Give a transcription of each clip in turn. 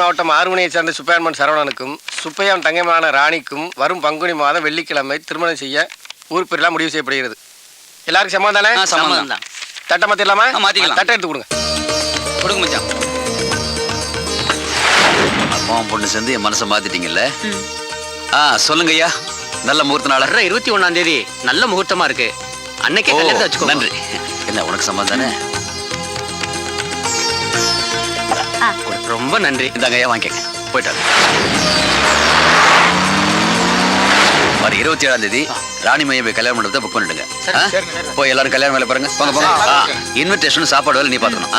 மாவட்டம் ஆறுமணியை சேர்ந்த சுப்பையம்மன் சரவணனுக்கும் சுப்பையான் தங்கமான ராணிக்கும் வரும் பங்குனி மாதம் வெள்ளிக்கிழமை திருமணம் செய்ய ஊர் பெரியலாம் முடிவு செய்யப்படுகிறது. எல்லாருக்கும் சம்மதம் தானே? சம்மதம் தான். தட்டை மாத்திரலாமா? மாத்திக்கலாம். தட்டை எடுத்து கொடுங்க. கொடுங்க மச்சான். அம்மாவும் பொண்ணு சேர்ந்து என் மனசை மாத்திட்டீங்கல்ல? சொல்லுங்க ஐயா. நல்ல முகூர்த்த நாள் 21ஆம் தேதி நல்ல முகூர்த்தமா இருக்கு. அன்னைக்கே கல்யாணத்தை வச்சுக்கோ. நன்றி. என்ன உனக்கு சம்மதம் தானே? ரொம்ப நன்றி. இந்தாங்க ஐயா, வாங்கிக்கங்க. போயிட்டாங்க. வர 27ஆம் தேதி ராணி மையம் போய் கல்யாண மண்டபத்தை புக் பண்ணிடுங்க. போய் எல்லாரும் கல்யாணம் வேலை பாருங்க. போங்க போங்க. இன்விடேஷன் சாப்பாடு வேலை நீ பார்த்துக்கணும்.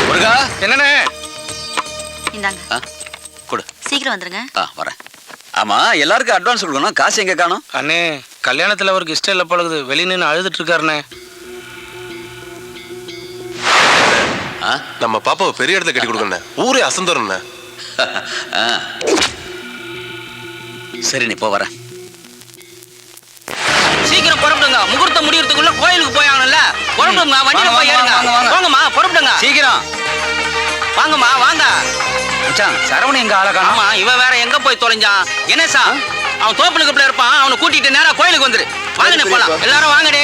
முருகா என்னண்ணே? இந்தாங்க. கொடு. சீக்கிரம் வந்துருங்க. வரேன். ஆமா, எல்லாருக்கும் அட்வான்ஸ் கொடுக்கணும். காசு எங்க காணோம்? அண்ணே, கல்யாணத்துல அவருக்கு இஷ்டம் இல்லை பழகுது. வெளியே நின்று அழுதுட்டு இருக்காருண்ணே. நம்ம பாப்பாவை பெரிய இடத்துல கட்டி கொடுக்கணும். ஊரே அசந்தோம். சரி, நீ போ. வரேன். சீக்கிரம் புறப்படுங்க. முகூர்த்தம் முடியறதுக்குள்ள கோயிலுக்கு போயாங்கல்ல. புறப்படுங்க. வண்டியில போய் ஏறுங்க. வாங்கம்மா, புறப்படுங்க. சீக்கிரம் வாங்கம்மா, வாங்க. மச்சான், சரவணன் எங்க ஆள காணோம். ஆமா, இவன் வேற எங்க போய் தொலைஞ்சான்? என்ன சார், அவன் தோப்புலுக்குள்ள இருப்பான். அவனை கூட்டிட்டு நேரா கோயிலுக்கு வந்துரு. வாங்கனே போலாம். எல்லாரும் வாங்கடே.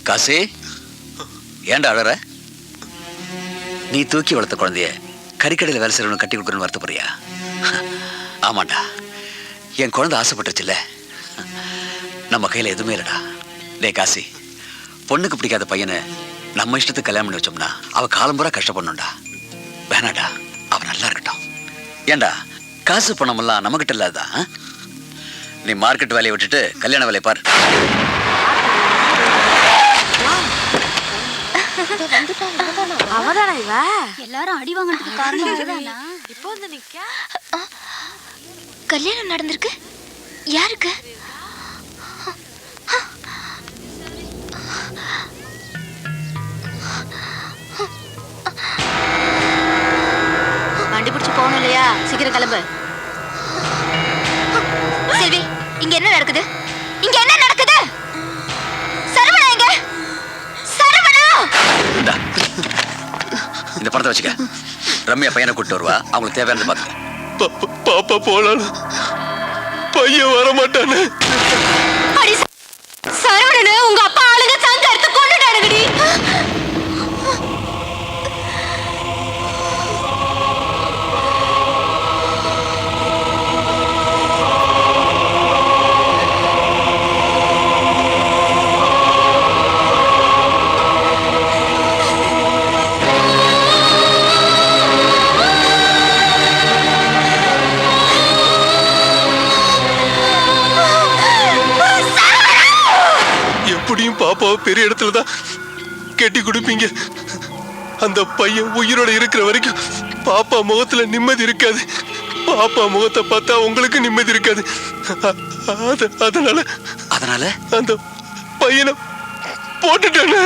காசி, ஏன்டா அழற? நீ தூக்கி வளர்த்த குழந்தைய கறிக்கடையில் வேலை செய்யறவனு கட்டி கொடுக்கணும்னு வருத்தப்படுறியா? ஆமாண்டா, என் குழந்தை ஆசைப்பட்டுச்சுல்ல. நம்ம கையில எதுவுமே இல்லடா. டே காசி, பொண்ணுக்கு பிடிக்காத பையனை நம்ம இஷ்டத்துக்கு கல்யாணம் பண்ணி வச்சோம்னா அவ காலம்புறா கஷ்டப்படணும்டா. வேணாடா, அவ நல்லா இருக்கட்டும். ஏண்டா, காசு பணமெல்லாம் நம்மகிட்ட இல்லாதான். நீ மார்க்கெட் வேலையை விட்டுட்டு கல்யாண வேலையை பாரு. அவதானா இவ? எல்லாரும் அடி வாங்கினதுக்கு காரணம் இதுதானா? இப்போ வந்து நிக்க. கல்யாணம் நடந்திருக்கு. யாருக்கு? வண்டி பிடிச்சு போகணும் இல்லையா? சீக்கிரம் கிளம்பு. செல்வி, இங்க என்ன நடக்குது? இங்க என்ன நடக்குது? சரவணா எங்க? சரவணா! இந்த பணத்தை வச்சுக்க. ரம்யா பையனை கூட்டு வருவா. அவங்களுக்கு தேவையானது பார்த்துக்க. பாப்பா போனாலும் பையன் வர மாட்டானே. சரவணனு, உங்க அப்பா ஆளுங்க தங்க எடுத்து கொண்டுட்டானுங்கடி. பாப்பாவை பெரிய இடத்துல தான் கட்டி கொடுப்பீங்க. அந்த பையன் உயிரோட இருக்கிற வரைக்கும் பாப்பா முகத்துல நிம்மதி இருக்காது. பாப்பா முகத்தை பார்த்தா உங்களுக்கு நிம்மதி இருக்காது. அதனால அந்த பையனை போட்டுட்டானே.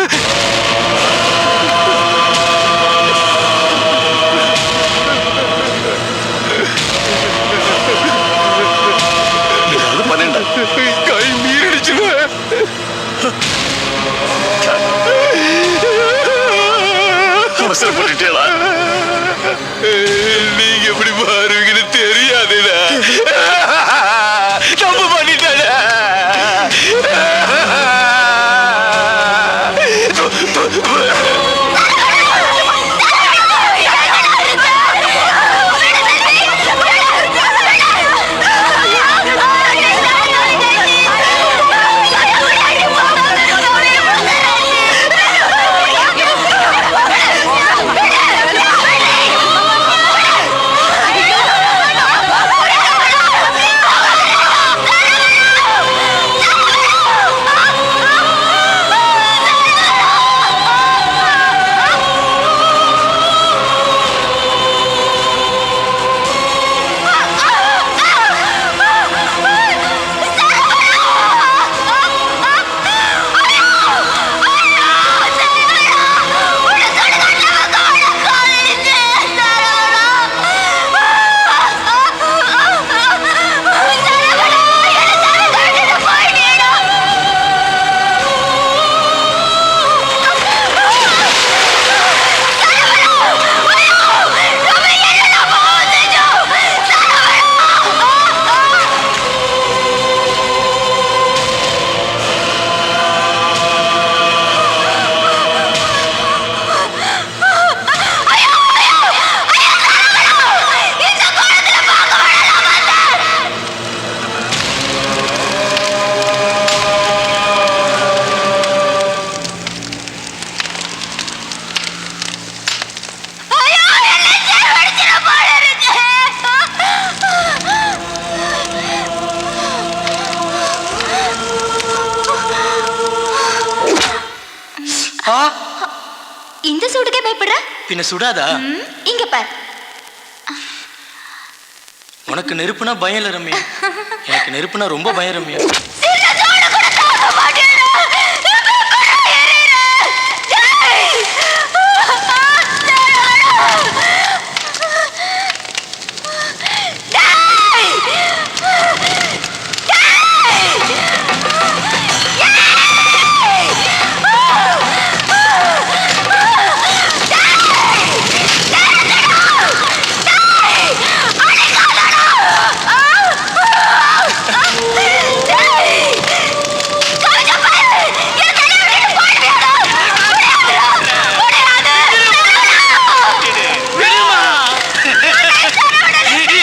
கை மீறிடுச்சுன்னா நீங்க எப்படி மாறுவீங்கன்னு தெரியாதுடா. தப்பு பண்ணிட்டாடா. ஆ இந்த சூடுக்கே பயப்படுற? பின்ன சுடாதா? இங்க பார். உனக்கு நெருப்புனா பயம் இல்லை ரம்யா, எனக்கு நெருப்புனா ரொம்ப பயம் ரம்யா. சின்ன சூடு கூட தாங்க மாட்டேடா.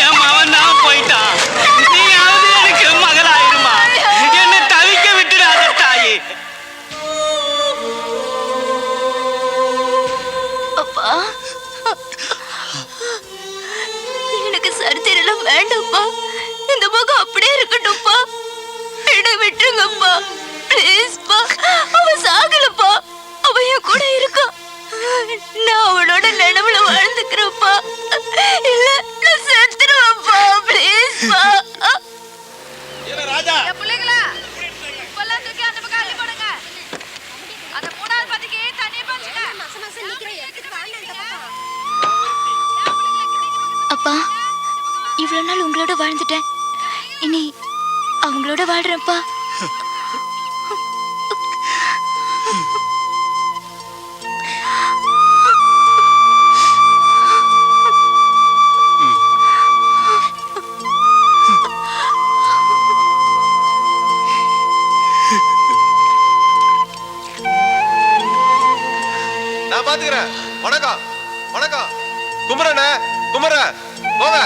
என் மகன் தான் போயிட்டான். நீயாவது எனக்கு மகளாயிருமா, என்னை தவிக்க விட்டுடாத தாயே. அப்பா, எனக்கு சரித்திரம் வேண்டாம்ப்பா. இந்த முகம் அப்படியே இருக்கட்டும்ப்பா. என்னை விட்டுருங்கப்பா, ப்ளீஸ்ப்பா. அவன் சாகலப்பா, அவன் என் கூட இருக்கான். நான் அவனோட நினைவுல வாழ்ந்துக்கிறேன்ப்பா. இல்ல நான் செத்துருவேன்ப்பா, ப்ளீஸ்ப்பா. ராஜா பிள்ளைங்களா இப்பெல்லாம் தூக்கி அந்த பக்கம் அள்ளி போடுங்க. அந்த மூணாவது பாதிக்கு தனியா போச்சுங்க. அப்பா, இவ்வளவு நாள் உங்களோட வாழ்ந்துட்டேன், இனி அவங்களோட வாழ்றேன்ப்பா. நான் பாத்துக்கிறேன். வணக்கம் வணக்கம். குமரண்ணே, குமரன் போங்க.